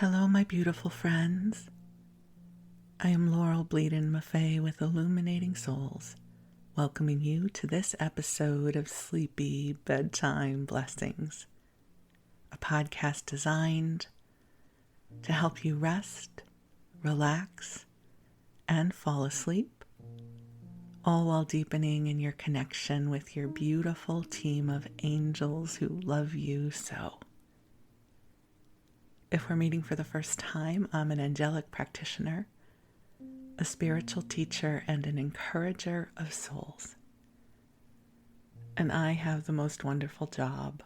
Hello, my beautiful friends. I am Laurel Bleadon-Maffei with Illuminating Souls, welcoming you to this episode of Sleepy Bedtime Blessings, a podcast designed to help you rest, relax, and fall asleep, all while deepening in your connection with your beautiful team of angels who love you so. If we're meeting for the first time, I'm an angelic practitioner, a spiritual teacher, and an encourager of souls. And I have the most wonderful job.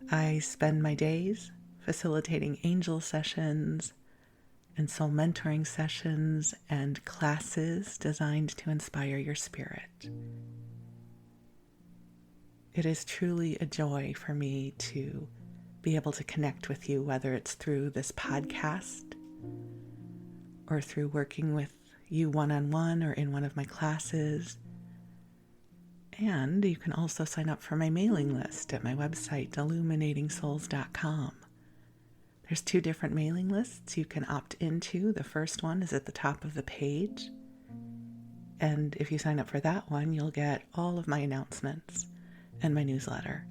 I spend my days facilitating angel sessions and soul mentoring sessions and classes designed to inspire your spirit. It is truly a joy for me to be able to connect with you, whether it's through this podcast or through working with you one-on-one or in one of my classes. And you can also sign up for my mailing list at my website, illuminatingsouls.com. There's 2 different mailing lists you can opt into. The first one is at the top of the page. And if you sign up for that one, you'll get all of my announcements and my newsletter.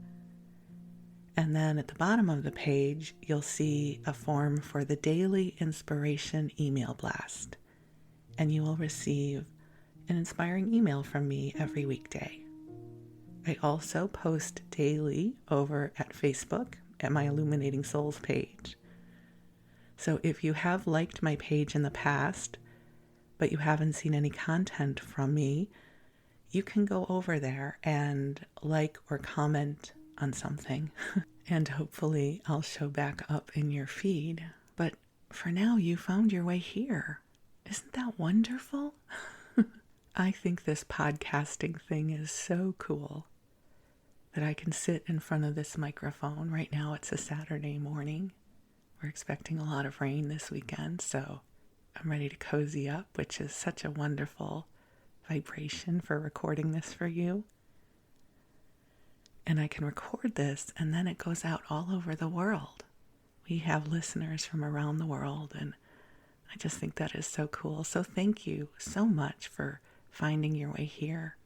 And then at the bottom of the page, you'll see a form for the daily inspiration email blast. And you will receive an inspiring email from me every weekday. I also post daily over at Facebook at my Illuminating Souls page. So if you have liked my page in the past, but you haven't seen any content from me, you can go over there and like or comment on something. And hopefully I'll show back up in your feed. But for now, you found your way here. Isn't that wonderful? I think this podcasting thing is so cool that I can sit in front of this microphone. Right now it's a Saturday morning. We're expecting a lot of rain this weekend, so I'm ready to cozy up, which is such a wonderful vibration for recording this for you. And I can record this, and then it goes out all over the world. We have listeners from around the world, and I just think that is so cool. So thank you so much for finding your way here.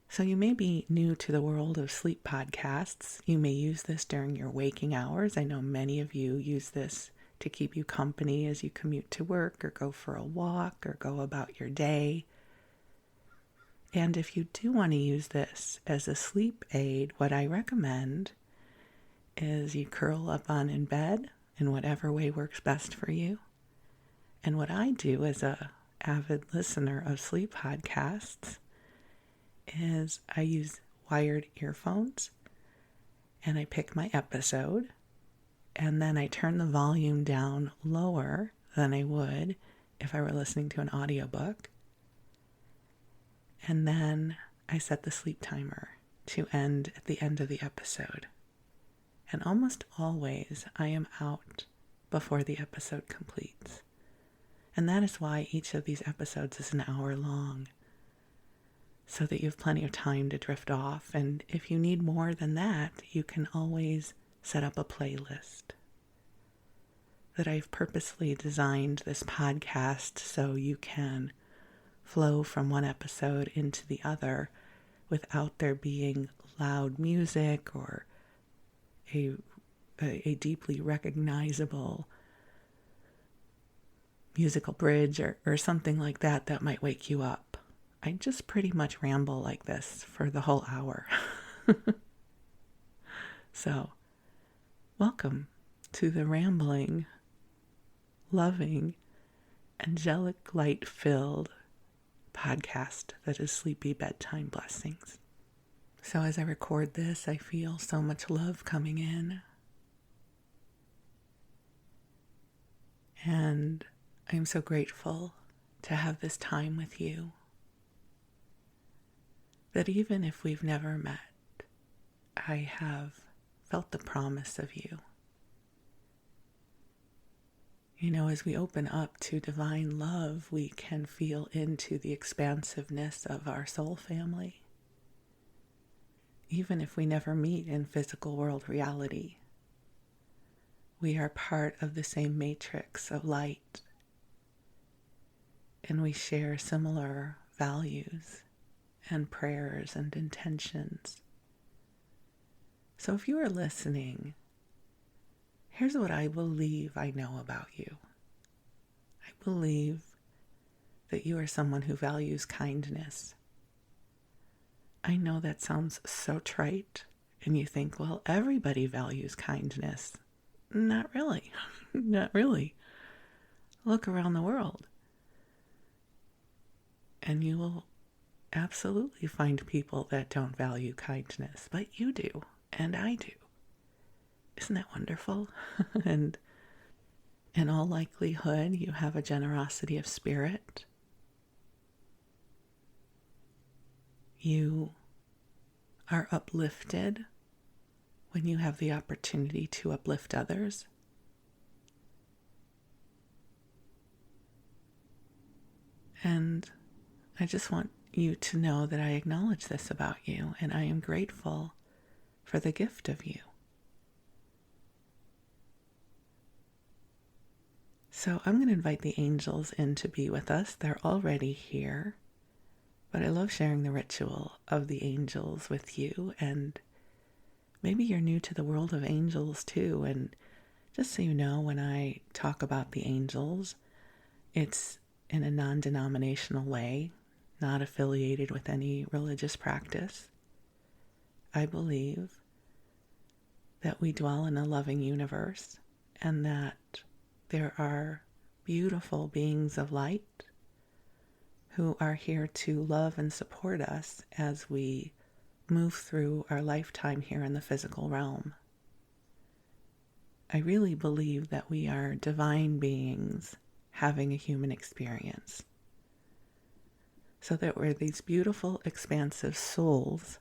So you may be new to the world of sleep podcasts. You may use this during your waking hours. I know many of you use this to keep you company as you commute to work or go for a walk or go about your day. And if you do want to use this as a sleep aid, what I recommend is you curl up on in bed in whatever way works best for you. And what I do as a avid listener of sleep podcasts is I use wired earphones and I pick my episode and then I turn the volume down lower than I would if I were listening to an audiobook. And then I set the sleep timer to end at the end of the episode. And almost always I am out before the episode completes. And that is why each of these episodes is an hour long, so that you have plenty of time to drift off. And if you need more than that, you can always set up a playlist. That I've purposely designed this podcast so you can flow from one episode into the other without there being loud music or a deeply recognizable musical bridge or something like that that might wake you up. I just pretty much ramble like this for the whole hour. So, welcome to the rambling, loving, angelic light-filled podcast that is Sleepy Bedtime Blessings. So as I record this, I feel so much love coming in. And I'm so grateful to have this time with you. That even if we've never met, I have felt the promise of you. You know, as we open up to divine love, we can feel into the expansiveness of our soul family. Even if we never meet in physical world reality, we are part of the same matrix of light, and we share similar values and prayers and intentions. So if you are listening, here's what I believe I know about you. I believe that you are someone who values kindness. I know that sounds so trite, and you think, well, everybody values kindness. Not really. Not really. Look around the world, and you will absolutely find people that don't value kindness, but you do, and I do. Isn't that wonderful? And in all likelihood, you have a generosity of spirit. You are uplifted when you have the opportunity to uplift others. And I just want you to know that I acknowledge this about you, and I am grateful for the gift of you. So I'm going to invite the angels in to be with us. They're already here, but I love sharing the ritual of the angels with you, and maybe you're new to the world of angels too. And just so you know, when I talk about the angels, it's in a non-denominational way, not affiliated with any religious practice. I believe that we dwell in a loving universe and that there are beautiful beings of light who are here to love and support us as we move through our lifetime here in the physical realm. I really believe that we are divine beings having a human experience. So that we're these beautiful, expansive souls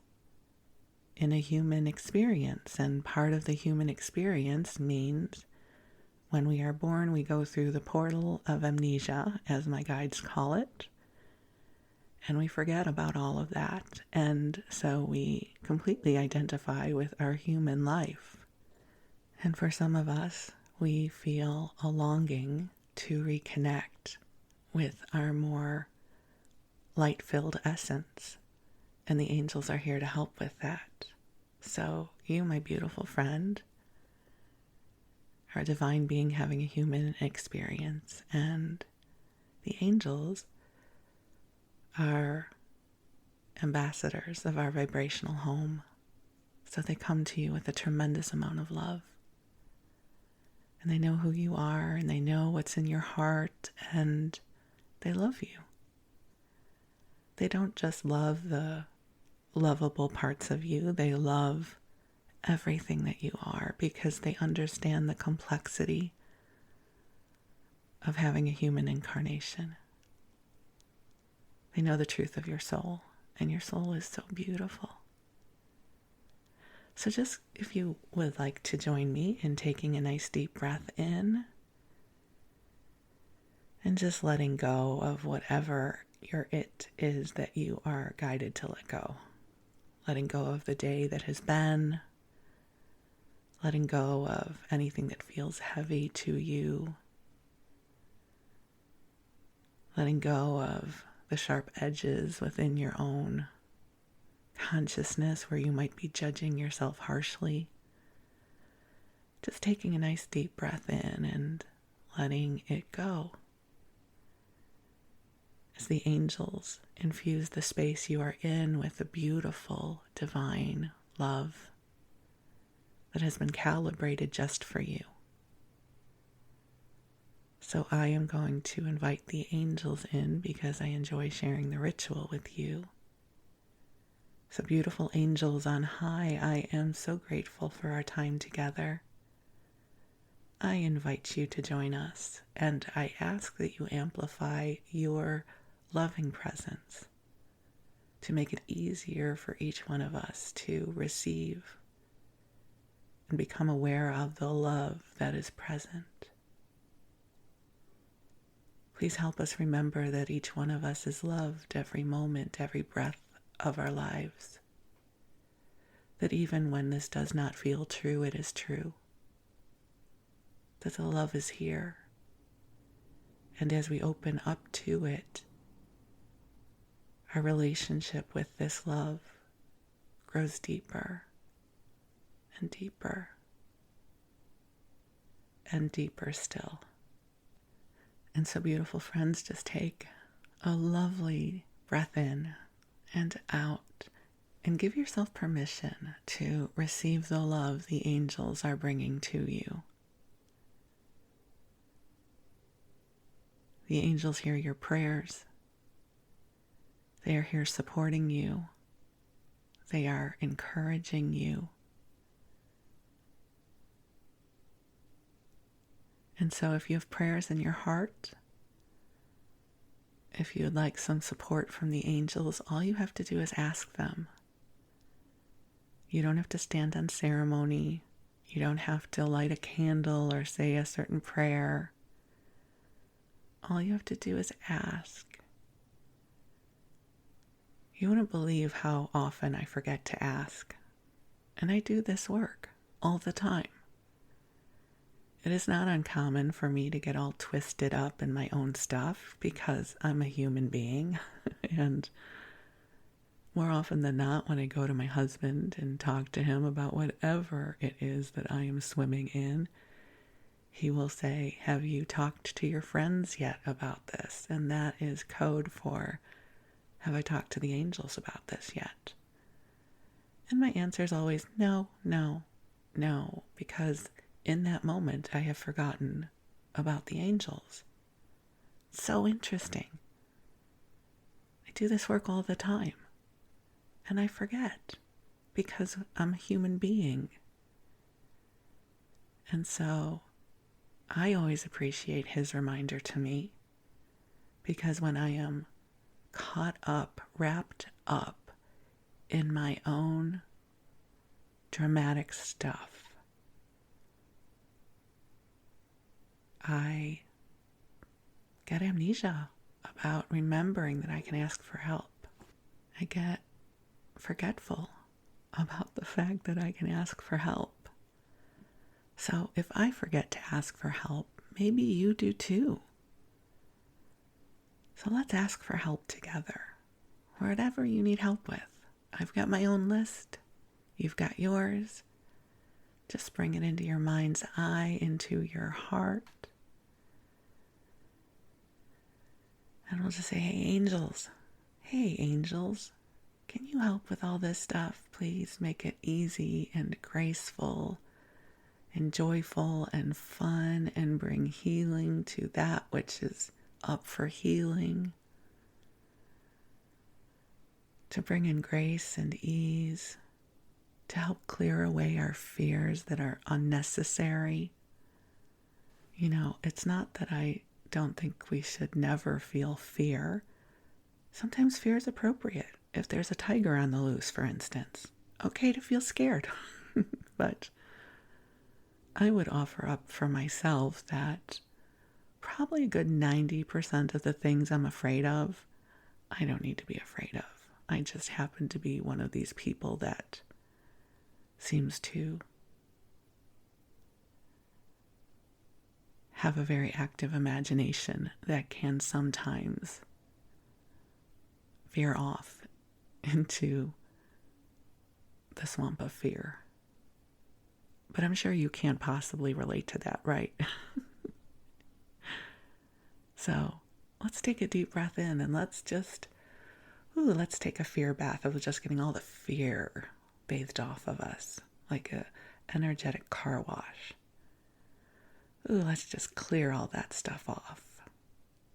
in a human experience. And part of the human experience means when we are born, we go through the portal of amnesia, as my guides call it, and we forget about all of that. And so we completely identify with our human life. And for some of us, we feel a longing to reconnect with our more light-filled essence, and the angels are here to help with that. So you, my beautiful friend, are a divine being having a human experience, and the angels are ambassadors of our vibrational home. So they come to you with a tremendous amount of love, and they know who you are, and they know what's in your heart, and they love you. They don't just love the lovable parts of you, they love everything that you are, because they understand the complexity of having a human incarnation. They know the truth of your soul, and your soul is so beautiful. So just, if you would like to join me in taking a nice deep breath in and just letting go of whatever your it is that you are guided to let go. Letting go of the day that has been, letting go of anything that feels heavy to you, letting go of the sharp edges within your own consciousness where you might be judging yourself harshly. Just taking a nice deep breath in and letting it go. As the angels infuse the space you are in with the beautiful, divine love that has been calibrated just for you. So I am going to invite the angels in because I enjoy sharing the ritual with you. So beautiful angels on high, I am so grateful for our time together. I invite you to join us, and I ask that you amplify your loving presence to make it easier for each one of us to receive and become aware of the love that is present. Please help us remember that each one of us is loved every moment, every breath of our lives. That even when this does not feel true, it is true. that the love is here. And as we open up to it, our relationship with this love grows deeper and deeper and deeper still. And so, beautiful friends, just take a lovely breath in and out and give yourself permission to receive the love the angels are bringing to you. The angels hear your prayers. They are here supporting you. They are encouraging you. And so if you have prayers in your heart, if you would like some support from the angels, all you have to do is ask them. You don't have to stand on ceremony. You don't have to light a candle or say a certain prayer. All you have to do is ask. You wouldn't believe how often I forget to ask. And I do this work all the time. It is not uncommon for me to get all twisted up in my own stuff because I'm a human being. And more often than not, when I go to my husband and talk to him about whatever it is that I am swimming in, he will say, "Have you talked to your friends yet about this?" And that is code for, "Have I talked to the angels about this yet?" And my answer is always no, no, no, because in that moment I have forgotten about the angels. So interesting. I do this work all the time, and I forget because I'm a human being. And so I always appreciate his reminder to me, because when I am caught up, wrapped up in my own dramatic stuff, I get amnesia about remembering that I can ask for help. I get forgetful about the fact that I can ask for help. So if I forget to ask for help, maybe you do too. So let's ask for help together, whatever you need help with. I've got my own list. You've got yours. Just bring it into your mind's eye, into your heart. And we'll just say, hey angels, can you help with all this stuff? Please make it easy and graceful and joyful and fun, and bring healing to that which is up for healing. To bring in grace and ease, to help clear away our fears that are unnecessary. You know, it's not that I don't think we should never feel fear. Sometimes fear is appropriate. If there's a tiger on the loose, for instance, okay to feel scared. But I would offer up for myself that probably a good 90% of the things I'm afraid of, I don't need to be afraid of. I just happen to be one of these people that seems to have a very active imagination that can sometimes veer off into the swamp of fear. But I'm sure you can't possibly relate to that, right? So let's take a deep breath in and let's take a fear bath of just getting all the fear bathed off of us, like a energetic car wash. Let's just clear all that stuff off.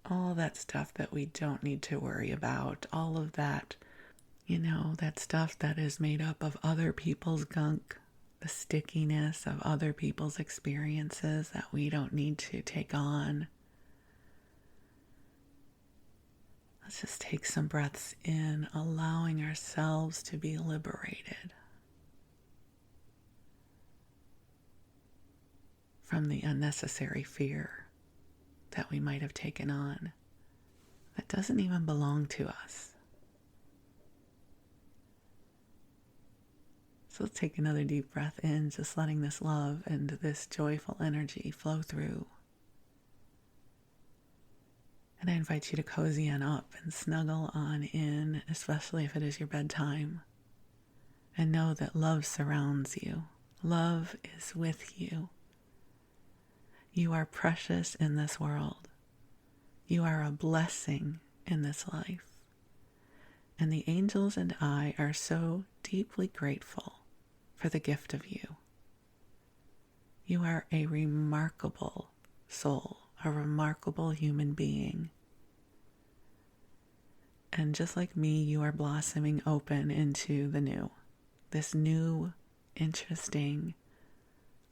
All that stuff that we don't need to worry about. All of that, that stuff that is made up of other people's gunk, the stickiness of other people's experiences that we don't need to take on. Let's just take some breaths in, allowing ourselves to be liberated from the unnecessary fear that we might have taken on that doesn't even belong to us. So let's take another deep breath in, just letting this love and this joyful energy flow through. And I invite you to cozy on up and snuggle on in, especially if it is your bedtime. And know that love surrounds you. Love is with you. You are precious in this world. You are a blessing in this life. And the angels and I are so deeply grateful for the gift of you. You are a remarkable soul, a remarkable human being. And just like me, you are blossoming open into the new. This new, interesting,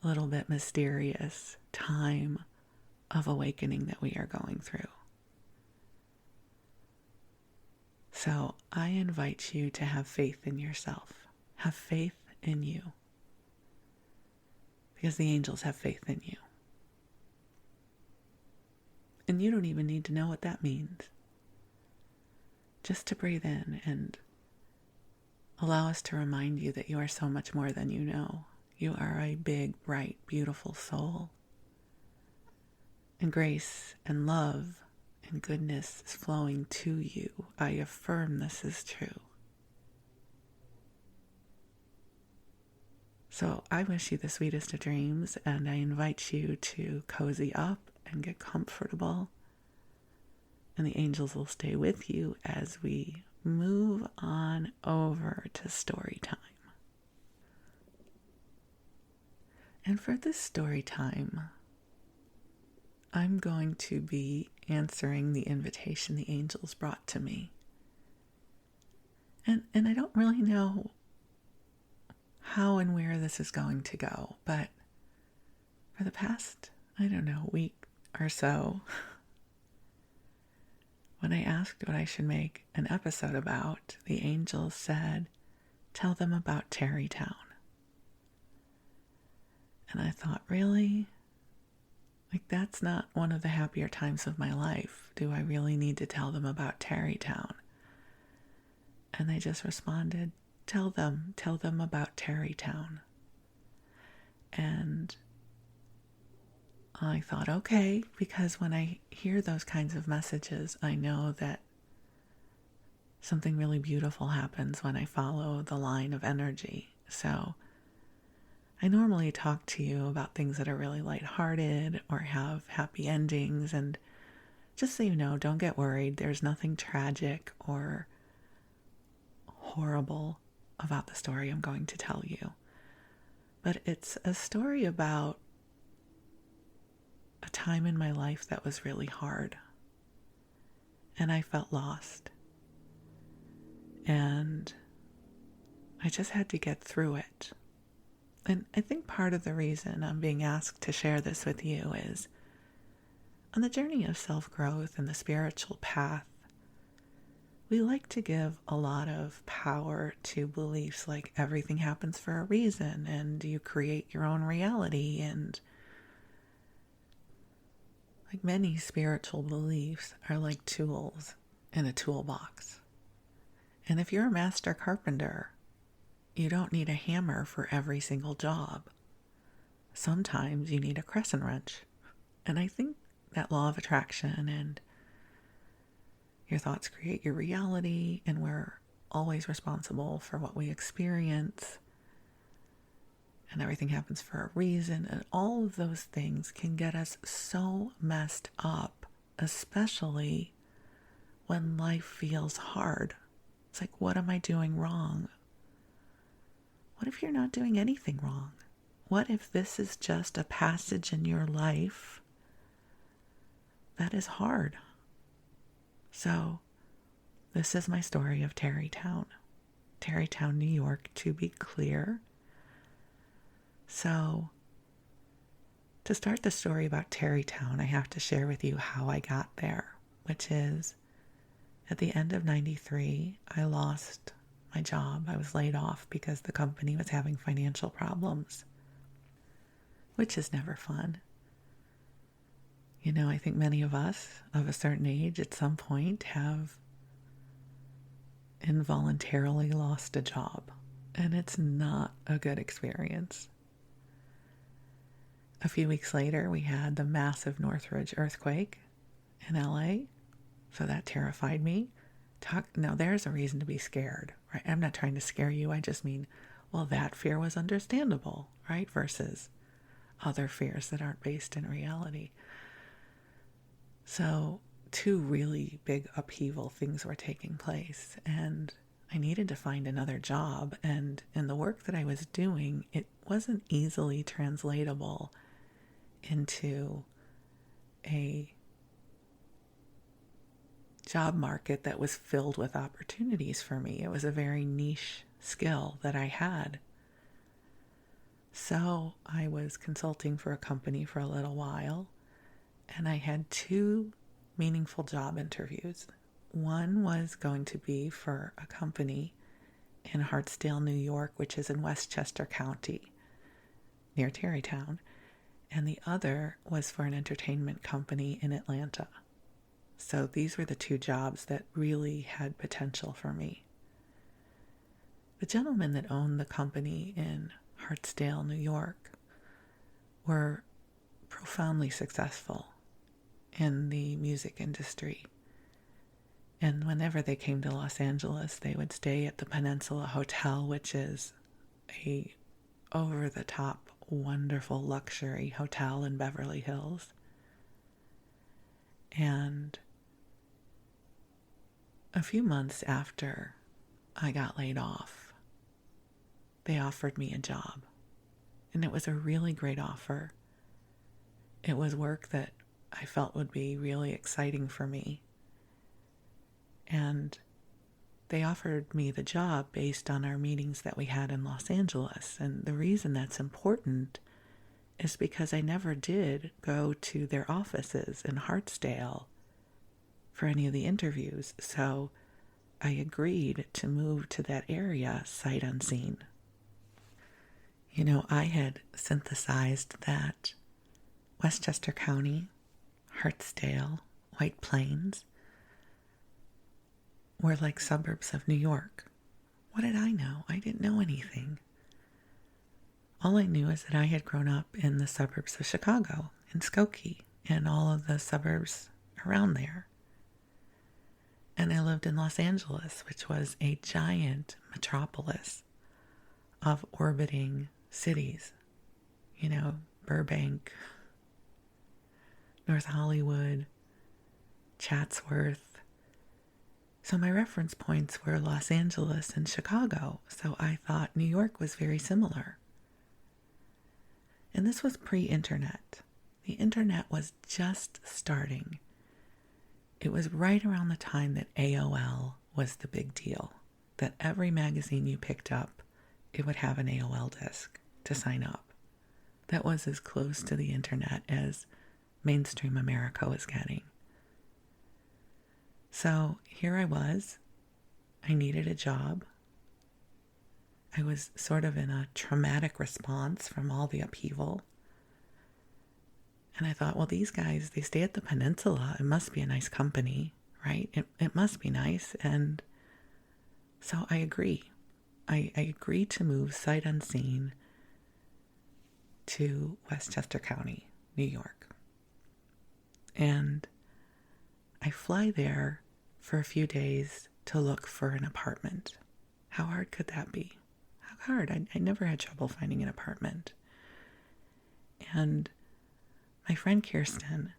a little bit mysterious time of awakening that we are going through. So I invite you to have faith in yourself. Have faith in you. Because the angels have faith in you. And you don't even need to know what that means. Just to breathe in and allow us to remind you that you are so much more than you know. You are a big, bright, beautiful soul. And grace and love and goodness is flowing to you. I affirm this is true. So I wish you the sweetest of dreams, and I invite you to cozy up and get comfortable. And the angels will stay with you as we move on over to story time. And for this story time, I'm going to be answering the invitation the angels brought to me. And I don't really know how and where this is going to go, but for the past, week or so, when I asked what I should make an episode about, the angels said, tell them about Tarrytown. And I thought, really? Like, that's not one of the happier times of my life. Do I really need to tell them about Tarrytown? And they just responded, tell them about Tarrytown. And I thought, okay, because when I hear those kinds of messages, I know that something really beautiful happens when I follow the line of energy. So I normally talk to you about things that are really lighthearted or have happy endings. And just so you know, don't get worried. There's nothing tragic or horrible about the story I'm going to tell you. But it's a story about a time in my life that was really hard. And I felt lost. And I just had to get through it. And I think part of the reason I'm being asked to share this with you is on the journey of self-growth and the spiritual path, we like to give a lot of power to beliefs like everything happens for a reason and you create your own reality, and like many spiritual beliefs are like tools in a toolbox. And if you're a master carpenter, you don't need a hammer for every single job. Sometimes you need a crescent wrench. And I think that law of attraction and your thoughts create your reality, and we're always responsible for what we experience, and everything happens for a reason, and all of those things can get us so messed up, especially when life feels hard. It's like, what am I doing wrong? What if you're not doing anything wrong? What if this is just a passage in your life that is hard? So, this is my story of Tarrytown. Tarrytown, New York, to be clear. So, to start the story about Tarrytown, I have to share with you how I got there, which is at the end of 93, I lost my job. I was laid off because the company was having financial problems, which is never fun. You know, I think many of us of a certain age at some point have involuntarily lost a job. and it's not a good experience. A few weeks later, we had the massive Northridge earthquake in LA, so that terrified me. Now, there's a reason to be scared, right? I'm not trying to scare you. I just mean, well, that fear was understandable, right? Versus other fears that aren't based in reality. So, two really big upheaval things were taking place, and I needed to find another job. And in the work that I was doing, it wasn't easily translatable into a job market that was filled with opportunities for me. It was a very niche skill that I had. So I was consulting for a company for a little while, and I had two meaningful job interviews. One was going to be for a company in Hartsdale, New York, which is in Westchester County, near Tarrytown, and the other was for an entertainment company in Atlanta. So these were the two jobs that really had potential for me. The gentlemen that owned the company in Hartsdale, New York, were profoundly successful in the music industry. And whenever they came to Los Angeles, they would stay at the Peninsula Hotel, which is a over-the-top, wonderful luxury hotel in Beverly Hills. And a few months after I got laid off, they offered me a job. And it was a really great offer. It was work that I felt would be really exciting for me. And they offered me the job based on our meetings that we had in Los Angeles. And the reason that's important is because I never did go to their offices in Hartsdale for any of the interviews. So I agreed to move to that area sight unseen. You know, I had synthesized that Westchester County, Hartsdale, White Plains were like suburbs of New York. What did I know? I didn't know anything. All I knew is that I had grown up in the suburbs of Chicago, in Skokie, and all of the suburbs around there. And I lived in Los Angeles, which was a giant metropolis of orbiting cities. You know, Burbank, North Hollywood, Chatsworth. So my reference points were Los Angeles and Chicago. So I thought New York was very similar. And this was pre-internet. The internet was just starting. It was right around the time that AOL was the big deal. That every magazine you picked up, it would have an AOL disk to sign up. That was as close to the internet as mainstream America was getting. So here I was. I needed a job. I was sort of in a traumatic response from all the upheaval. And I thought, well, these guys, they stay at the Peninsula. It must be a nice company, right? It must be nice. And so I agree. I agreed to move sight unseen to Westchester County, New York. And I fly there for a few days to look for an apartment. How hard could that be? How hard? I never had trouble finding an apartment. And my friend Kirsten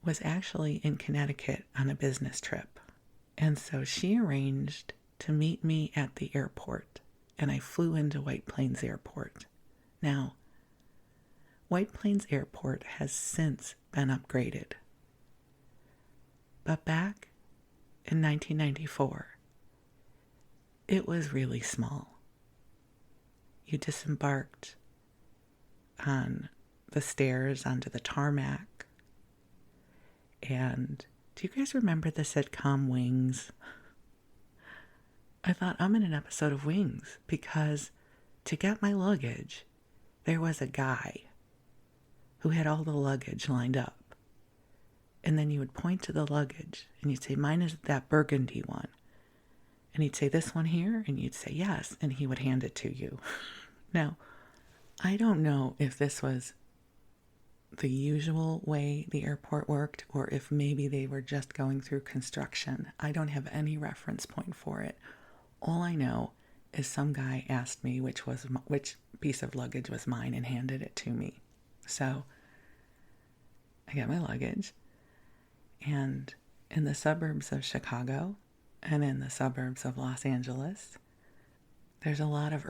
was actually in Connecticut on a business trip. And so she arranged to meet me at the airport. And I flew into White Plains Airport. Now, White Plains Airport has since been upgraded. But back in 1994, it was really small. You disembarked on the stairs onto the tarmac. And do you guys remember the sitcom Wings? I thought, I'm in an episode of Wings, because to get my luggage, there was a guy who had all the luggage lined up. And then you would point to the luggage and you'd say, mine is that burgundy one. And he'd say, this one here? And you'd say, yes. And he would hand it to you. Now, I don't know if this was the usual way the airport worked or if maybe they were just going through construction. I don't have any reference point for it. All I know is some guy asked me which piece of luggage was mine and handed it to me. So I got my luggage, and in the suburbs of Chicago and in the suburbs of Los Angeles, there's a lot of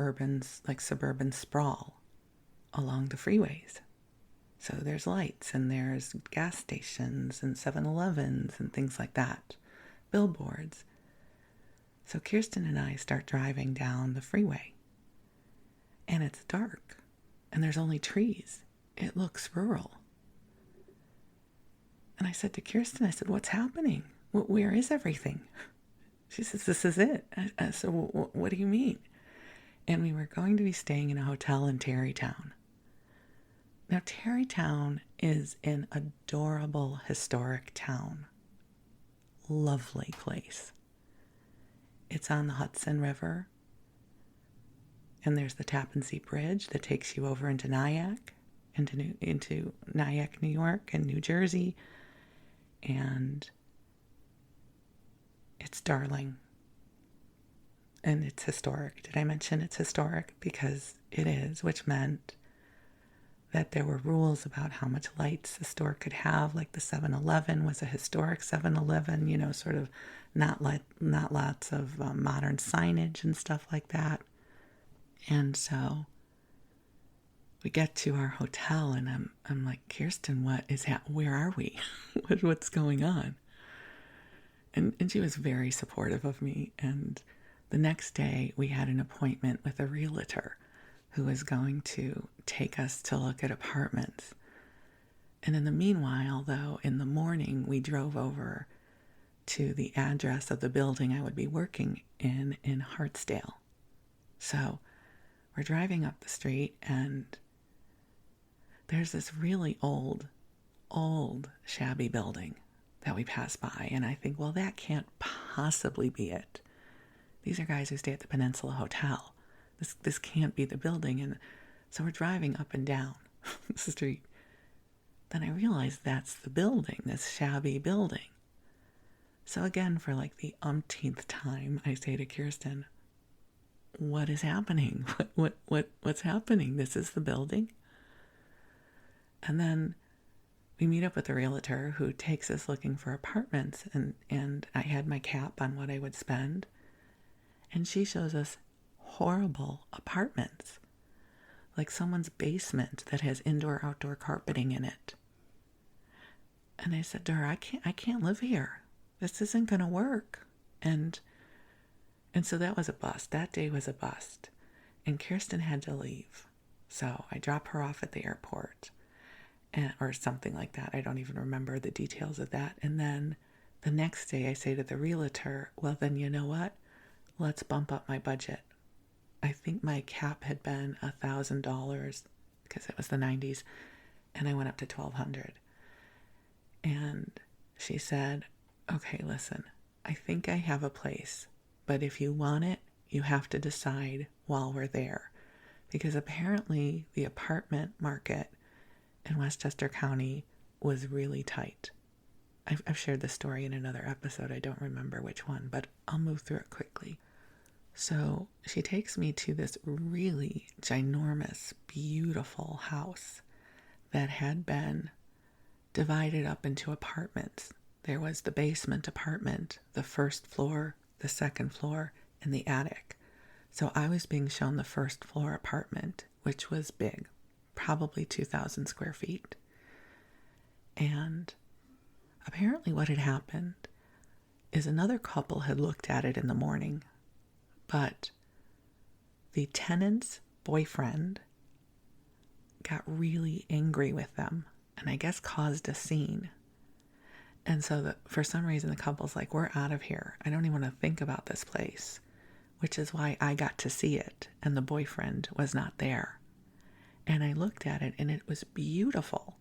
suburban sprawl along the freeways. So there's lights and there's gas stations and 7-Elevens and things like that, billboards. So Kirsten and I start driving down the freeway, and it's dark and there's only trees. It looks rural. And I said to Kirsten, I said, what's happening? Where is everything? She says, this is it. I said, what do you mean? And we were going to be staying in a hotel in Tarrytown. Now, Tarrytown is an adorable historic town. Lovely place. It's on the Hudson River. And there's the Tappan Zee Bridge that takes you over into Nyack, into Nyack, New York and New Jersey. And it's darling. And it's historic. Did I mention it's historic? Because it is, which meant that there were rules about how much lights the store could have. Like the 7-Eleven was a historic 7-Eleven, sort of not lots of modern signage and stuff like that. And so we get to our hotel, and I'm like, Kirsten, where are we? What's going on? And she was very supportive of me. And the next day we had an appointment with a realtor who was going to take us to look at apartments. And in the meanwhile, though, in the morning, we drove over to the address of the building I would be working in Hartsdale. So we're driving up the street, and there's this really old, shabby building that we pass by. And I think, well, that can't possibly be it. These are guys who stay at the Peninsula Hotel. This can't be the building. And so we're driving up and down the street. Then I realized that's the building, this shabby building. So again, for like the umpteenth time, I say to Kirsten, what is happening? What's happening? This is the building? And then we meet up with a realtor who takes us looking for apartments, and I had my cap on what I would spend. And she shows us horrible apartments, like someone's basement that has indoor-outdoor carpeting in it. And I said to her, I can't live here. This isn't going to work. And so that was a bust. That day was a bust. And Kirsten had to leave. So I drop her off at the airport, or something like that. I don't even remember the details of that. And then the next day I say to the realtor, well, then you know what? Let's bump up my budget. I think my cap had been $1,000 because it was the 90s, and I went up to $1,200. And she said, okay, listen, I think I have a place, but if you want it, you have to decide while we're there, because apparently the apartment market in Westchester County was really tight. I've shared this story in another episode. I don't remember which one, but I'll move through it quickly. So she takes me to this really ginormous, beautiful house that had been divided up into apartments. There was the basement apartment, the first floor, the second floor, and the attic. So I was being shown the first floor apartment, which was big, probably 2,000 square feet. And apparently what had happened is another couple had looked at it in the morning, but the tenant's boyfriend got really angry with them and I guess caused a scene. And so for some reason the couple's like, we're out of here. I don't even want to think about this place, which is why I got to see it and the boyfriend was not there. And I looked at it and it was beautiful.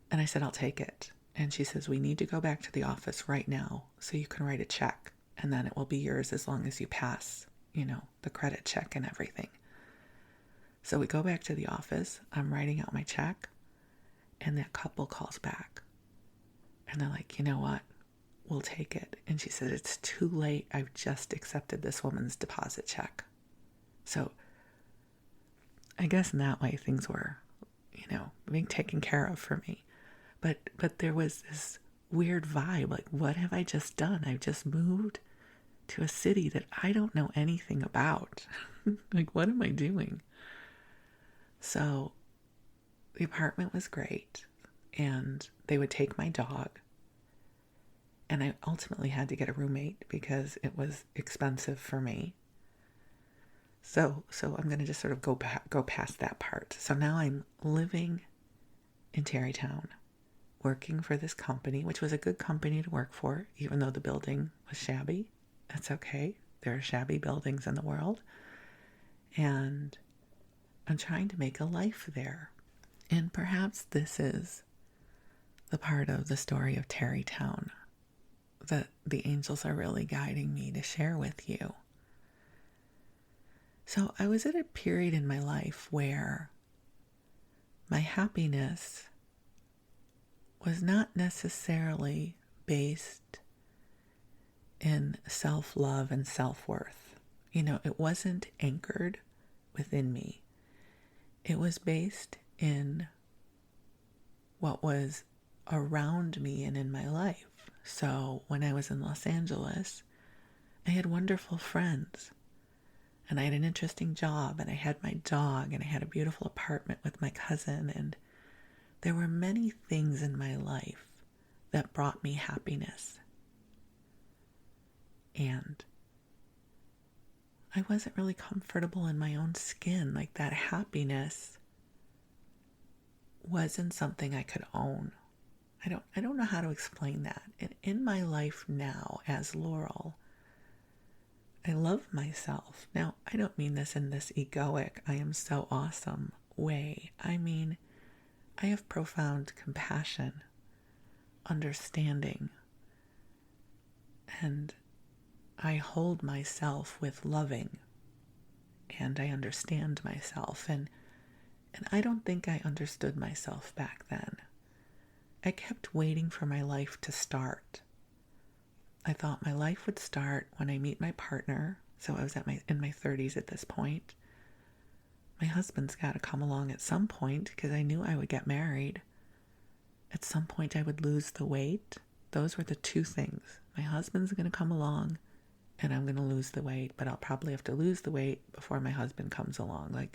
And I said, I'll take it. And she says, we need to go back to the office right now so you can write a check. and then it will be yours as long as you pass, the credit check and everything. So we go back to the office. I'm writing out my check, and that couple calls back. And they're like, you know what? We'll take it. And she said, it's too late. I've just accepted this woman's deposit check. So I guess in that way things were, being taken care of for me. But there was this weird vibe. Like, what have I just done? I've just moved to a city that I don't know anything about. Like, what am I doing? So the apartment was great, and they would take my dog, and I ultimately had to get a roommate because it was expensive for me. So I'm going to just sort of go past that part. So now I'm living in Tarrytown, working for this company, which was a good company to work for, even though the building was shabby. That's okay. There are shabby buildings in the world. And I'm trying to make a life there. And perhaps this is the part of the story of Tarrytown that the angels are really guiding me to share with you. So I was at a period in my life where my happiness was not necessarily based in self-love and self-worth. It wasn't anchored within me. It was based in what was around me and in my life. So when I was in Los Angeles, I had wonderful friends, and I had an interesting job, and I had my dog, and I had a beautiful apartment with my cousin, and there were many things in my life that brought me happiness. And I wasn't really comfortable in my own skin. Like, that happiness wasn't something I could own. I don't know how to explain that. And in my life now as Laurel, I love myself. Now, I don't mean this in this egoic, I am so awesome way. I mean, I have profound compassion, understanding, and I hold myself with loving, and I understand myself, and I don't think I understood myself back then. I kept waiting for my life to start. I thought my life would start when I meet my partner. So I was in my 30s at this point. My husband's got to come along at some point because I knew I would get married. At some point I would lose the weight. Those were the two things. My husband's going to come along and I'm going to lose the weight, but I'll probably have to lose the weight before my husband comes along,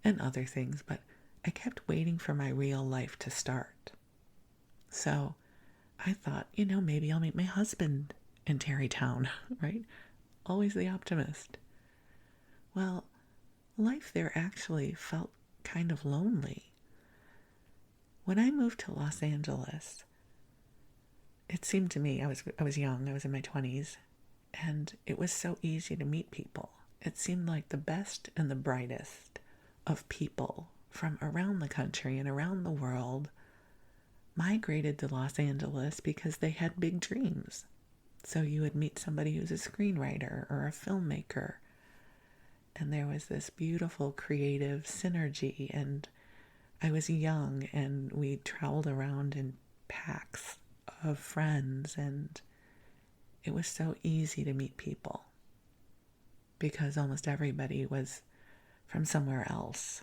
and other things. But I kept waiting for my real life to start. So I thought, maybe I'll meet my husband in Tarrytown, right? Always the optimist. Well, life there actually felt kind of lonely. When I moved to Los Angeles, it seemed to me, I was young, I was in my 20s, and it was so easy to meet people. It seemed like the best and the brightest of people from around the country and around the world migrated to Los Angeles because they had big dreams. So you would meet somebody who's a screenwriter or a filmmaker, and there was this beautiful creative synergy, and I was young, and we traveled around in packs of friends, and it was so easy to meet people because almost everybody was from somewhere else.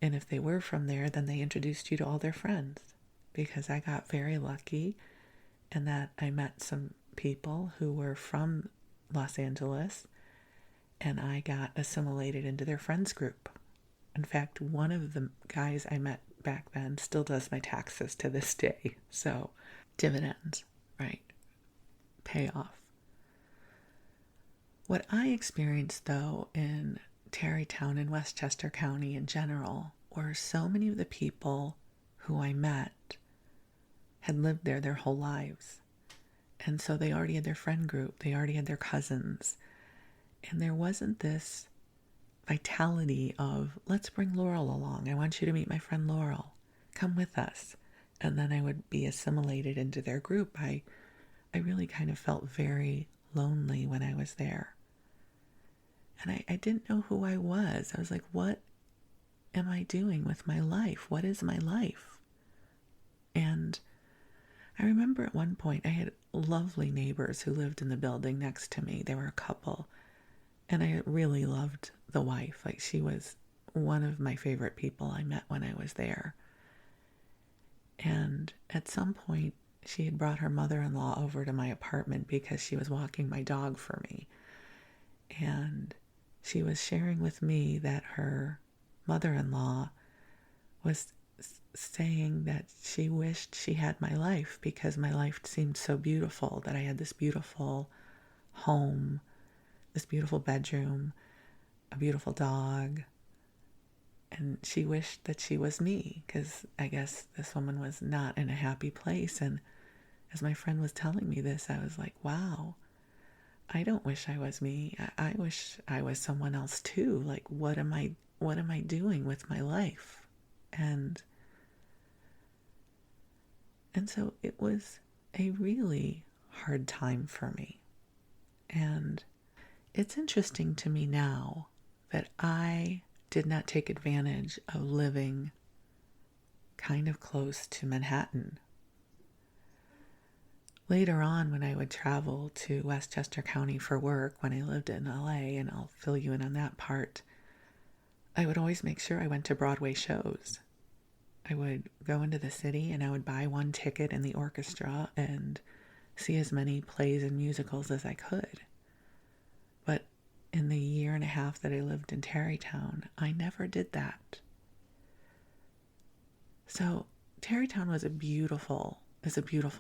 And if they were from there, then they introduced you to all their friends, because I got very lucky in that I met some people who were from Los Angeles, and I got assimilated into their friends group. In fact, one of the guys I met back then still does my taxes to this day. So, dividends, right? Pay off. What I experienced, though, in Tarrytown and Westchester County in general, were so many of the people who I met had lived there their whole lives. And so they already had their friend group, they already had their cousins. And there wasn't this vitality of, let's bring Laurel along. I want you to meet my friend Laurel. Come with us. And then I would be assimilated into their group. I really kind of felt very lonely when I was there. And I didn't know who I was. I was like, what am I doing with my life? What is my life? And I remember at one point I had lovely neighbors who lived in the building next to me. They were a couple. And I really loved the wife. Like, she was one of my favorite people I met when I was there. And at some point, she had brought her mother-in-law over to my apartment because she was walking my dog for me. And she was sharing with me that her mother-in-law was saying that she wished she had my life because my life seemed so beautiful, that I had this beautiful home, this beautiful bedroom, a beautiful dog. And she wished that she was me because I guess this woman was not in a happy place. And as my friend was telling me this, I was like, wow, I don't wish I was me. I wish I was someone else too. Like, what am I doing with my life? And so it was a really hard time for me. And it's interesting to me now that I did not take advantage of living kind of close to Manhattan. Later on, when I would travel to Westchester County for work when I lived in LA, and I'll fill you in on that part, I would always make sure I went to Broadway shows. I would go into the city and I would buy one ticket in the orchestra and see as many plays and musicals as I could. But in the year and a half that I lived in Tarrytown, I never did that. So Tarrytown is a beautiful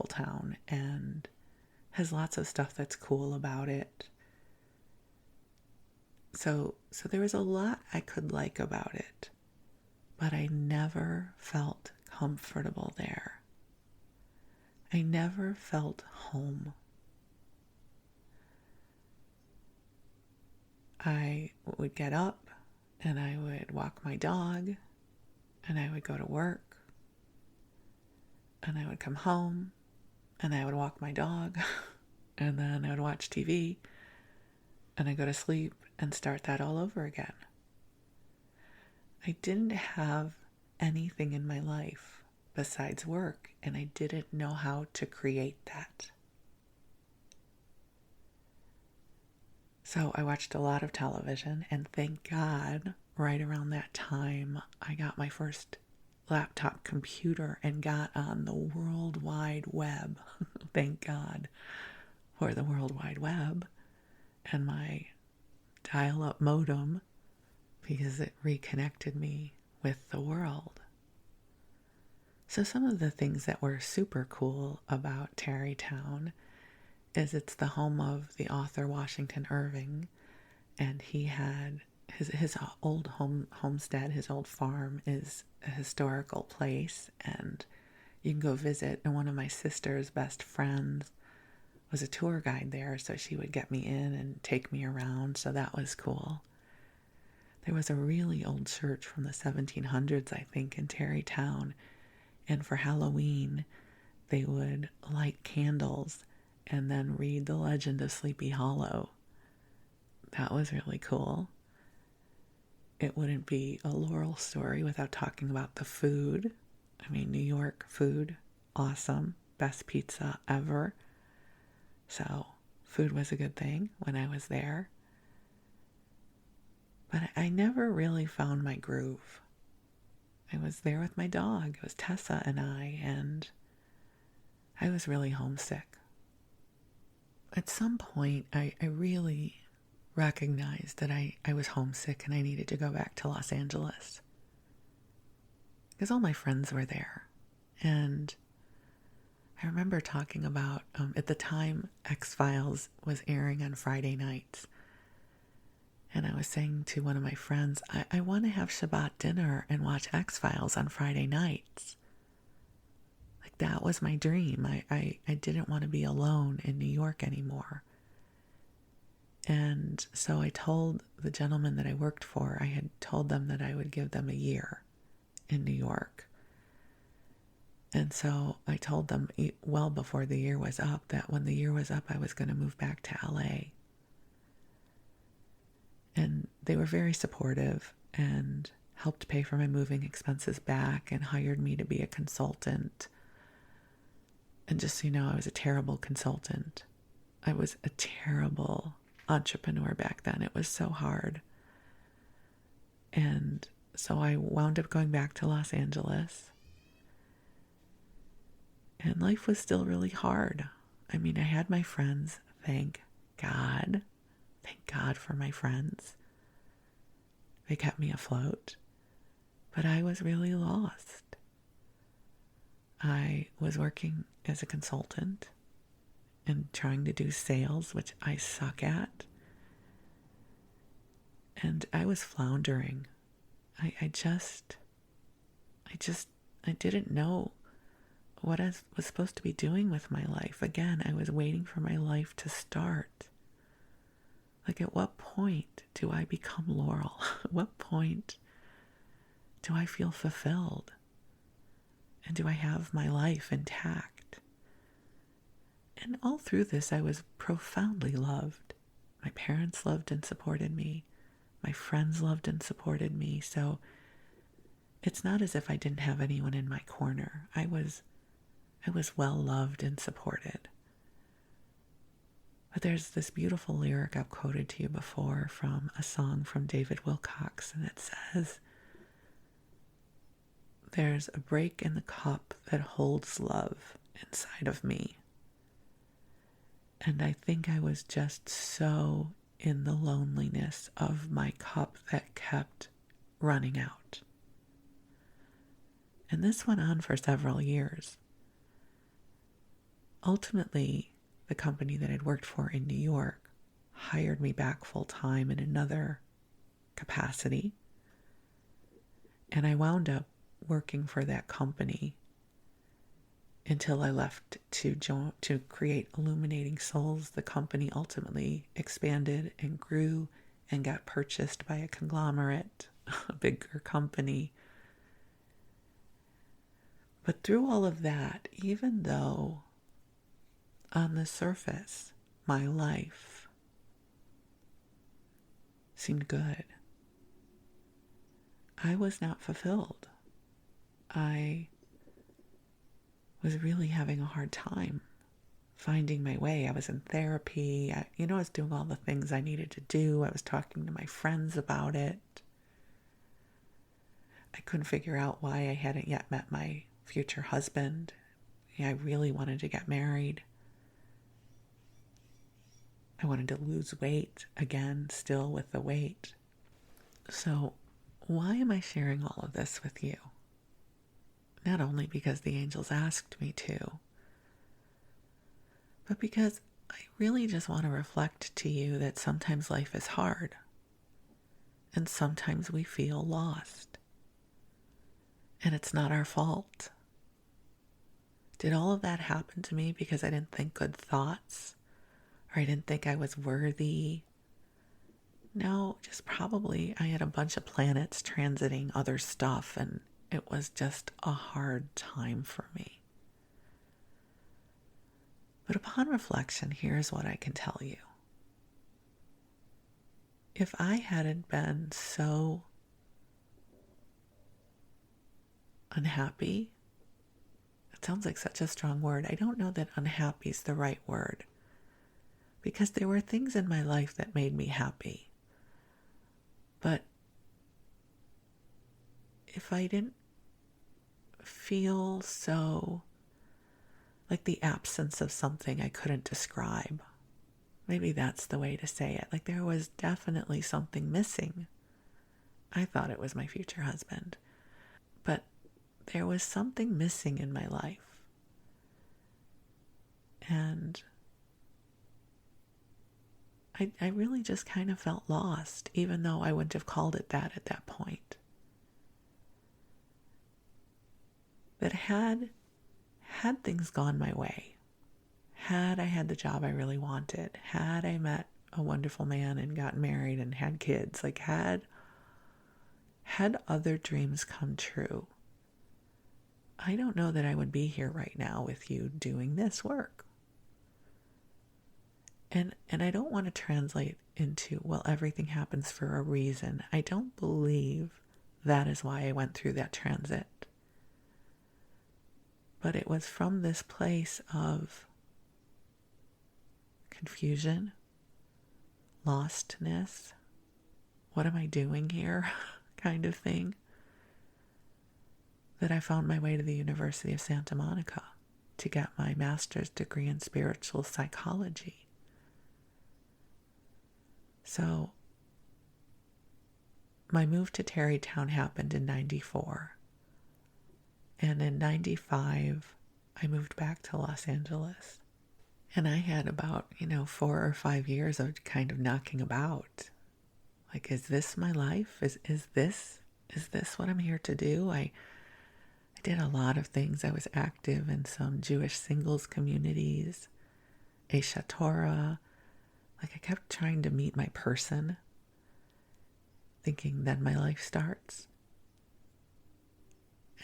town and has lots of stuff that's cool about it. So there was a lot I could like about it, but I never felt comfortable there. I never felt home. I would get up and I would walk my dog and I would go to work and I would come home and I would walk my dog and then I would watch TV and I'd go to sleep and start that all over again. I didn't have anything in my life besides work, and I didn't know how to create that. So I watched a lot of television, and thank God, right around that time, I got my first laptop computer and got on the World Wide Web. Thank God for the World Wide Web and my dial-up modem, because it reconnected me with the world. So some of the things that were super cool about Tarrytown is it's the home of the author Washington Irving, and he had his old homestead, his old farm is a historical place, and you can go visit. And one of my sister's best friends was a tour guide there, so she would get me in and take me around, so that was cool. There was a really old church from the 1700s, I think, in Tarrytown, and for Halloween, they would light candles and then read the legend of Sleepy Hollow. That was really cool. It wouldn't be a Laurel story without talking about the food. I mean, New York food, awesome. Best pizza ever. So, food was a good thing when I was there. But I never really found my groove. I was there with my dog. It was Tessa and I, and I was really homesick. At some point, I really recognized that I was homesick and I needed to go back to Los Angeles. Because all my friends were there. And I remember talking about, at the time, X-Files was airing on Friday nights. And I was saying to one of my friends, I want to have Shabbat dinner and watch X-Files on Friday nights. Like, that was my dream. I didn't want to be alone in New York anymore. And so I told the gentleman that I worked for, I had told them that I would give them a year in New York. And so I told them well before the year was up that when the year was up, I was going to move back to LA. And they were very supportive and helped pay for my moving expenses back and hired me to be a consultant. And just so you know, I was a terrible consultant. I was a terrible entrepreneur back then. It was so hard. And so I wound up going back to Los Angeles. And life was still really hard. I mean, I had my friends, thank God. Thank God for my friends. They kept me afloat. But I was really lost. I was working as a consultant and trying to do sales, which I suck at. And I was floundering. I didn't know what I was supposed to be doing with my life. Again, I was waiting for my life to start. Like, at what point do I become Laurel? At what point do I feel fulfilled? And do I have my life intact? And all through this, I was profoundly loved. My parents loved and supported me. My friends loved and supported me. So it's not as if I didn't have anyone in my corner. I was well loved and supported. But there's this beautiful lyric I've quoted to you before from a song from David Wilcox, and it says, "There's a break in the cup that holds love inside of me." And I think I was just so in the loneliness of my cup that kept running out. And this went on for several years. Ultimately, the company that I'd worked for in New York hired me back full time in another capacity. And I wound up working for that company until I left to create Illuminating Souls. The company ultimately expanded and grew and got purchased by a conglomerate, a bigger company. But through all of that, even though on the surface my life seemed good, I was not fulfilled. I was really having a hard time finding my way. I was in therapy. I was doing all the things I needed to do. I was talking to my friends about it. I couldn't figure out why I hadn't yet met my future husband. I really wanted to get married. I wanted to lose weight again, still with the weight. So why am I sharing all of this with you? Not only because the angels asked me to, but because I really just want to reflect to you that sometimes life is hard, and sometimes we feel lost, and it's not our fault. Did all of that happen to me because I didn't think good thoughts, or I didn't think I was worthy? No, just probably I had a bunch of planets transiting other stuff, and it was just a hard time for me. But upon reflection, here's what I can tell you. If I hadn't been so unhappy, it sounds like such a strong word. I don't know that unhappy is the right word, because there were things in my life that made me happy. But if I didn't feel so like the absence of something I couldn't describe, maybe that's the way to say it. Like, there was definitely something missing. I thought it was my future husband, but there was something missing in my life. And I really just kind of felt lost, even though I wouldn't have called it that at that point. But had things gone my way, had I had the job I really wanted, had I met a wonderful man and gotten married and had kids, like had other dreams come true, I don't know that I would be here right now with you doing this work. And I don't want to translate into, well, everything happens for a reason. I don't believe that is why I went through that transit. But it was from this place of confusion, lostness, what am I doing here kind of thing, that I found my way to the University of Santa Monica to get my master's degree in spiritual psychology. So my move to Tarrytown happened in 94. And in 95, I moved back to Los Angeles. And I had about, 4 or 5 years of kind of knocking about. Like, is this my life? Is this what I'm here to do? I did a lot of things. I was active in some Jewish singles communities, Esha Torah. Like, I kept trying to meet my person, thinking then my life starts.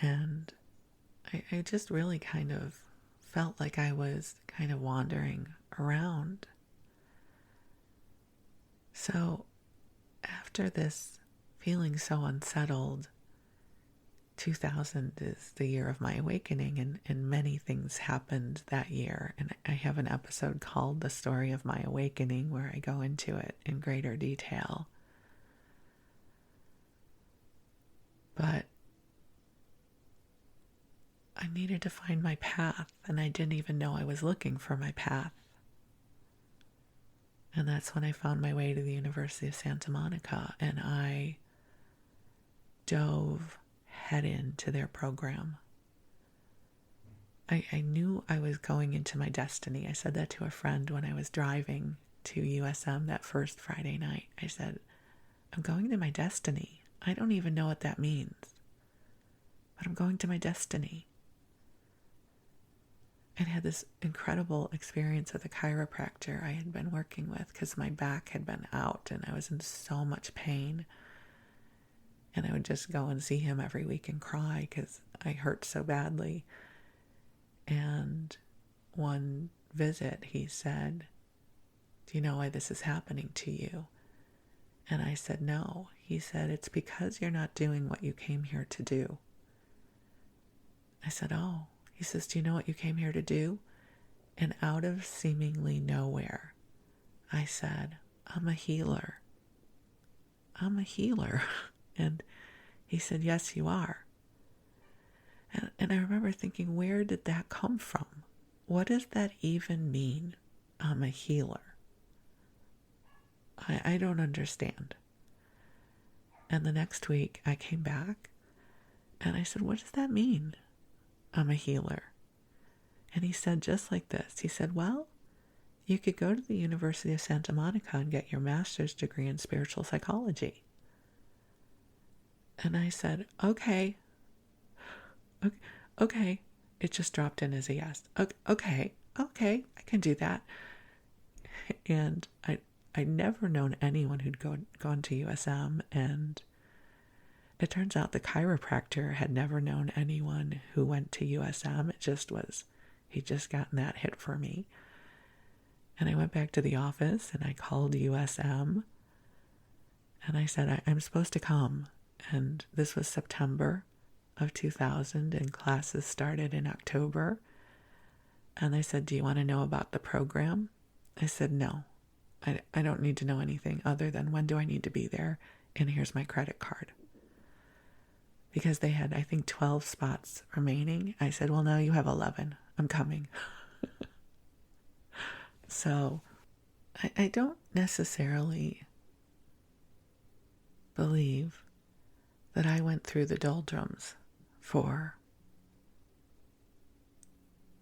And I just really kind of felt like I was kind of wandering around. So after this feeling so unsettled, 2000 is the year of my awakening, and many things happened that year. And I have an episode called The Story of My Awakening where I go into it in greater detail. But I needed to find my path, and I didn't even know I was looking for my path. And that's when I found my way to the University of Santa Monica, and I dove head into their program. I knew I was going into my destiny. I said that to a friend when I was driving to USM that first Friday night. I said, I'm going to my destiny. I don't even know what that means, but I'm going to my destiny. And had this incredible experience with a chiropractor I had been working with because my back had been out and I was in so much pain. And I would just go and see him every week and cry because I hurt so badly. And one visit, he said, do you know why this is happening to you? And I said, no. He said, it's because you're not doing what you came here to do. I said, oh. He says, do you know what you came here to do? And out of seemingly nowhere, I said, I'm a healer. I'm a healer. And he said, yes, you are. And I remember thinking, where did that come from? What does that even mean? I'm a healer. I don't understand. And the next week I came back and I said, what does that mean? I'm a healer. And he said just like this. He said, well, you could go to the University of Santa Monica and get your master's degree in spiritual psychology. And I said, okay. It just dropped in as a yes. Okay, I can do that. And I'd never known anyone who'd gone to USM, and it turns out the chiropractor had never known anyone who went to USM. He'd just gotten that hit for me. And I went back to the office and I called USM and I said, I'm supposed to come. And this was September of 2000 and classes started in October. And I said, do you want to know about the program? I said, no, I don't need to know anything other than when do I need to be there? And here's my credit card. Because they had, I think, 12 spots remaining. I said, well, no, you have 11. I'm coming. So I don't necessarily believe that I went through the doldrums for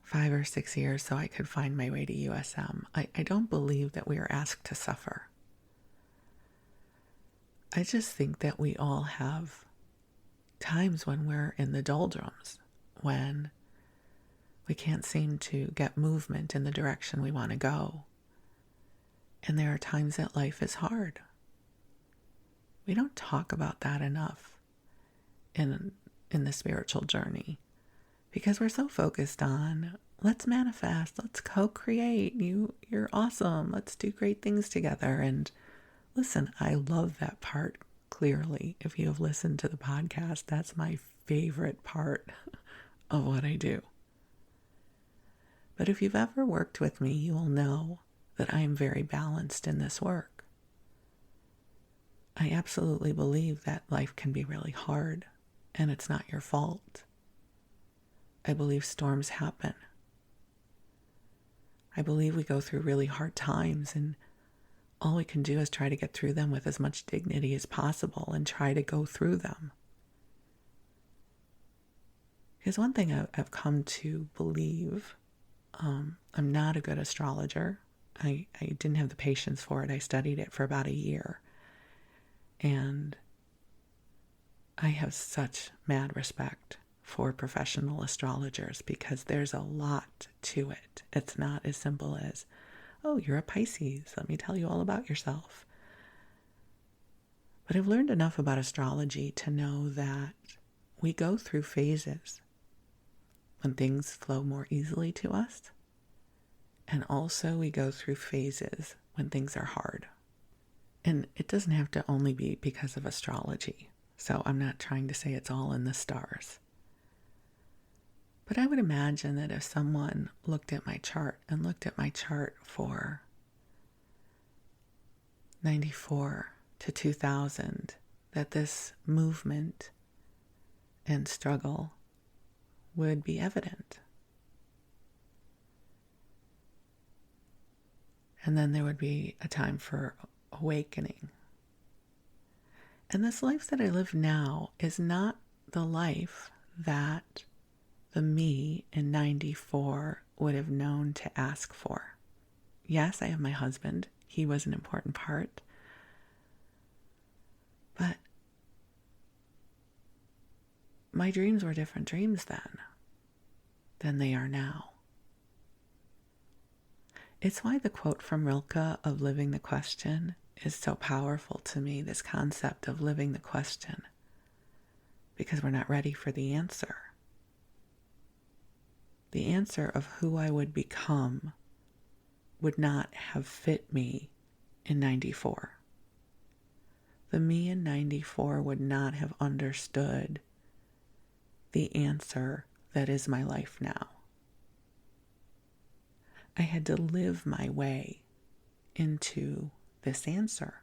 5 or 6 years so I could find my way to USM. I don't believe that we are asked to suffer. I just think that we all have times when we're in the doldrums, when we can't seem to get movement in the direction we want to go. And there are times that life is hard. We don't talk about that enough in the spiritual journey. Because we're so focused on, let's manifest, let's co-create, you're awesome, let's do great things together. And listen, I love that part. Clearly, if you have listened to the podcast, that's my favorite part of what I do. But if you've ever worked with me, you will know that I am very balanced in this work. I absolutely believe that life can be really hard, and it's not your fault. I believe storms happen. I believe we go through really hard times, and all we can do is try to get through them with as much dignity as possible and try to go through them. Because one thing I've come to believe, I'm not a good astrologer. I didn't have the patience for it. I studied it for about a year. And I have such mad respect for professional astrologers because there's a lot to it. It's not as simple as, oh, you're a Pisces, let me tell you all about yourself. But I've learned enough about astrology to know that we go through phases when things flow more easily to us, and also we go through phases when things are hard. And it doesn't have to only be because of astrology, so I'm not trying to say it's all in the stars. But I would imagine that if someone looked at my chart for 94 to 2000, that this movement and struggle would be evident. And then there would be a time for awakening. And this life that I live now is not the life that the me in 94 would have known to ask for. Yes, I have my husband. He was an important part. But my dreams were different dreams then than they are now. It's why the quote from Rilke of living the question is so powerful to me, this concept of living the question, because we're not ready for the answer. The answer of who I would become would not have fit me in 94. The me in 94 would not have understood the answer that is my life now. I had to live my way into this answer.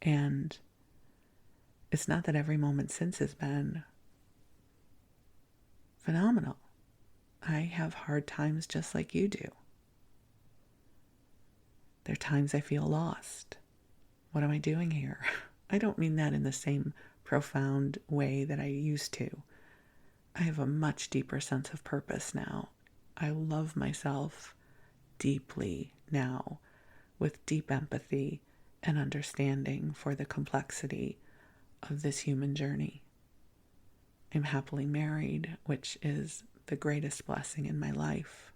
And it's not that every moment since has been phenomenal. I have hard times just like you do. There are times I feel lost. What am I doing here? I don't mean that in the same profound way that I used to. I have a much deeper sense of purpose now. I love myself deeply now, with deep empathy and understanding for the complexity of this human journey. I'm happily married, which is the greatest blessing in my life.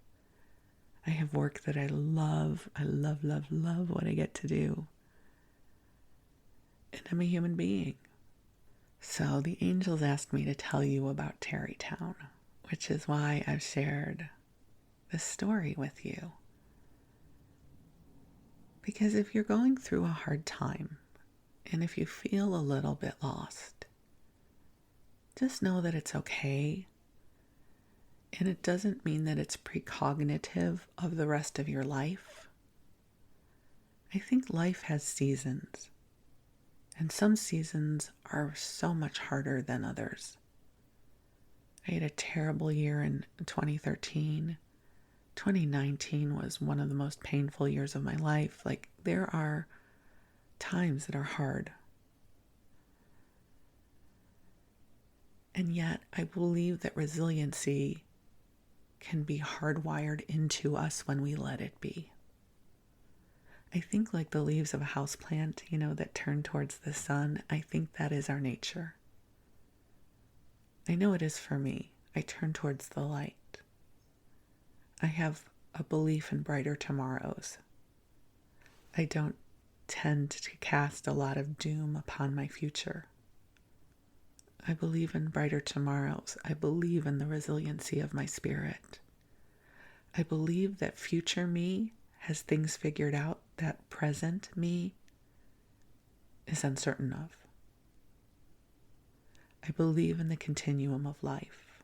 I have work that I love. I love, love, love what I get to do. And I'm a human being. So the angels asked me to tell you about Tarrytown, which is why I've shared this story with you. Because if you're going through a hard time, and if you feel a little bit lost, just know that it's okay. And it doesn't mean that it's precognitive of the rest of your life. I think life has seasons. And some seasons are so much harder than others. I had a terrible year in 2013. 2019 was one of the most painful years of my life. Like, there are times that are hard. And yet, I believe that resiliency can be hardwired into us when we let it be. I think like the leaves of a houseplant, that turn towards the sun, I think that is our nature. I know it is for me. I turn towards the light. I have a belief in brighter tomorrows. I don't tend to cast a lot of doom upon my future. I believe in brighter tomorrows. I believe in the resiliency of my spirit. I believe that future me has things figured out that present me is uncertain of. I believe in the continuum of life.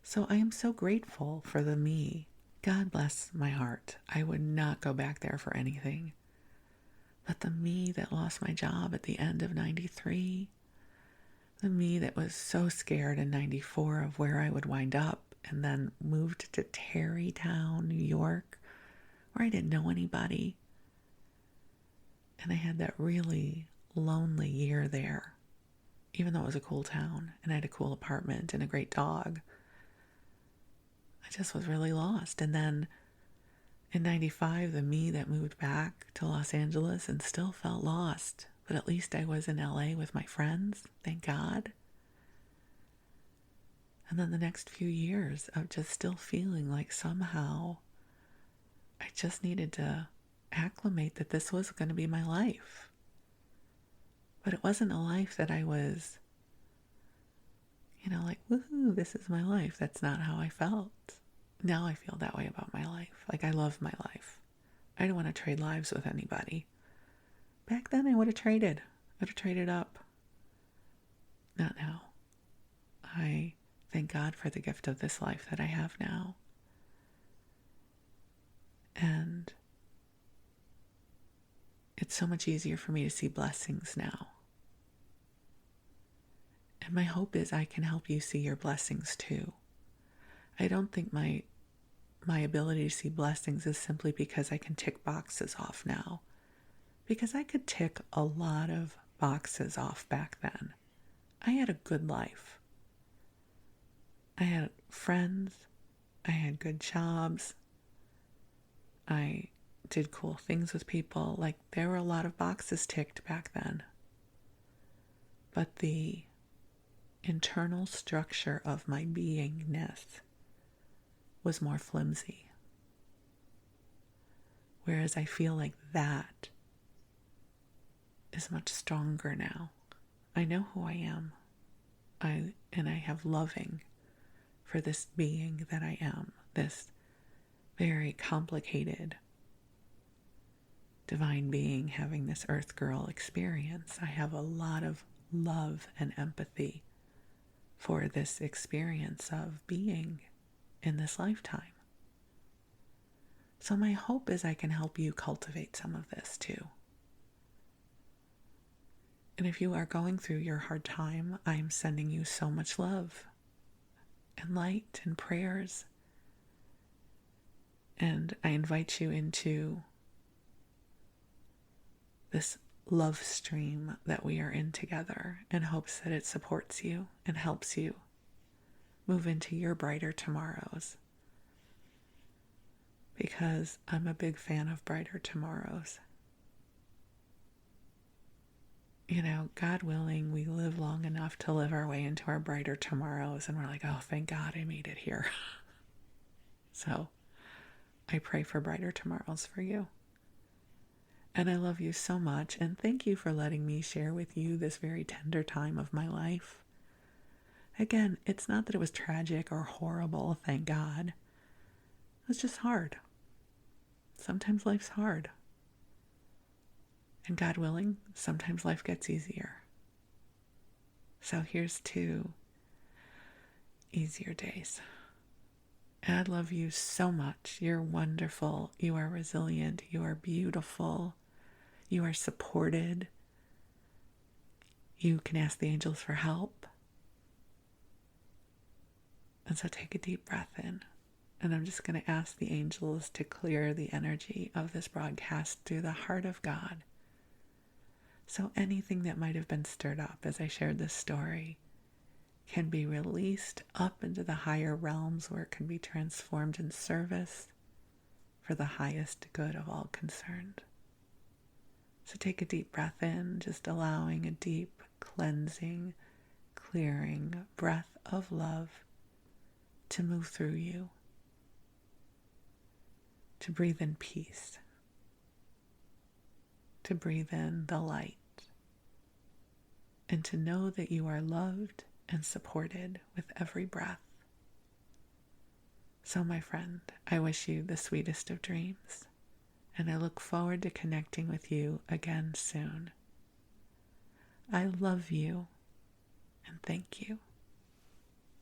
So I am so grateful for the me. God bless my heart. I would not go back there for anything. But the me that lost my job at the end of 93, the me that was so scared in 94 of where I would wind up, and then moved to Tarrytown, New York, where I didn't know anybody. And I had that really lonely year there, even though it was a cool town, and I had a cool apartment and a great dog. I just was really lost. And then in 95, the me that moved back to Los Angeles and still felt lost, but at least I was in LA with my friends, thank God. And then the next few years of just still feeling like somehow I just needed to acclimate that this was going to be my life. But it wasn't a life that I was, like, woohoo, this is my life. That's not how I felt. Now I feel that way about my life. Like, I love my life. I don't want to trade lives with anybody. Back then I would have traded. I would have traded up. Not now. I thank God for the gift of this life that I have now. And it's so much easier for me to see blessings now. And my hope is I can help you see your blessings too. I don't think my ability to see blessings is simply because I can tick boxes off now. Because I could tick a lot of boxes off back then. I had a good life. I had friends. I had good jobs. I did cool things with people. Like, there were a lot of boxes ticked back then. But the internal structure of my beingness was more flimsy. Whereas I feel like that is much stronger now. I know who I am. And I have loving for this being that I am, this very complicated divine being having this earth girl experience. I have a lot of love and empathy for this experience of being in this lifetime. So my hope is I can help you cultivate some of this too. And if you are going through your hard time, I'm sending you so much love and light and prayers. And I invite you into this love stream that we are in together in hopes that it supports you and helps you move into your brighter tomorrows. Because I'm a big fan of brighter tomorrows. God willing, we live long enough to live our way into our brighter tomorrows, and we're like, oh, thank God I made it here. So I pray for brighter tomorrows for you. And I love you so much, and thank you for letting me share with you this very tender time of my life. Again, it's not that it was tragic or horrible, thank God. It was just hard. Sometimes life's hard. And God willing, sometimes life gets easier. So here's to easier days. And I love you so much. You're wonderful. You are resilient. You are beautiful. You are supported. You can ask the angels for help. And so take a deep breath in. And I'm just going to ask the angels to clear the energy of this broadcast through the heart of God. So anything that might have been stirred up as I shared this story can be released up into the higher realms where it can be transformed in service for the highest good of all concerned. So take a deep breath in, just allowing a deep cleansing, clearing breath of love to move through you, to breathe in peace, to breathe in the light, and to know that you are loved and supported with every breath. So, my friend, I wish you the sweetest of dreams, and I look forward to connecting with you again soon. I love you, and thank you.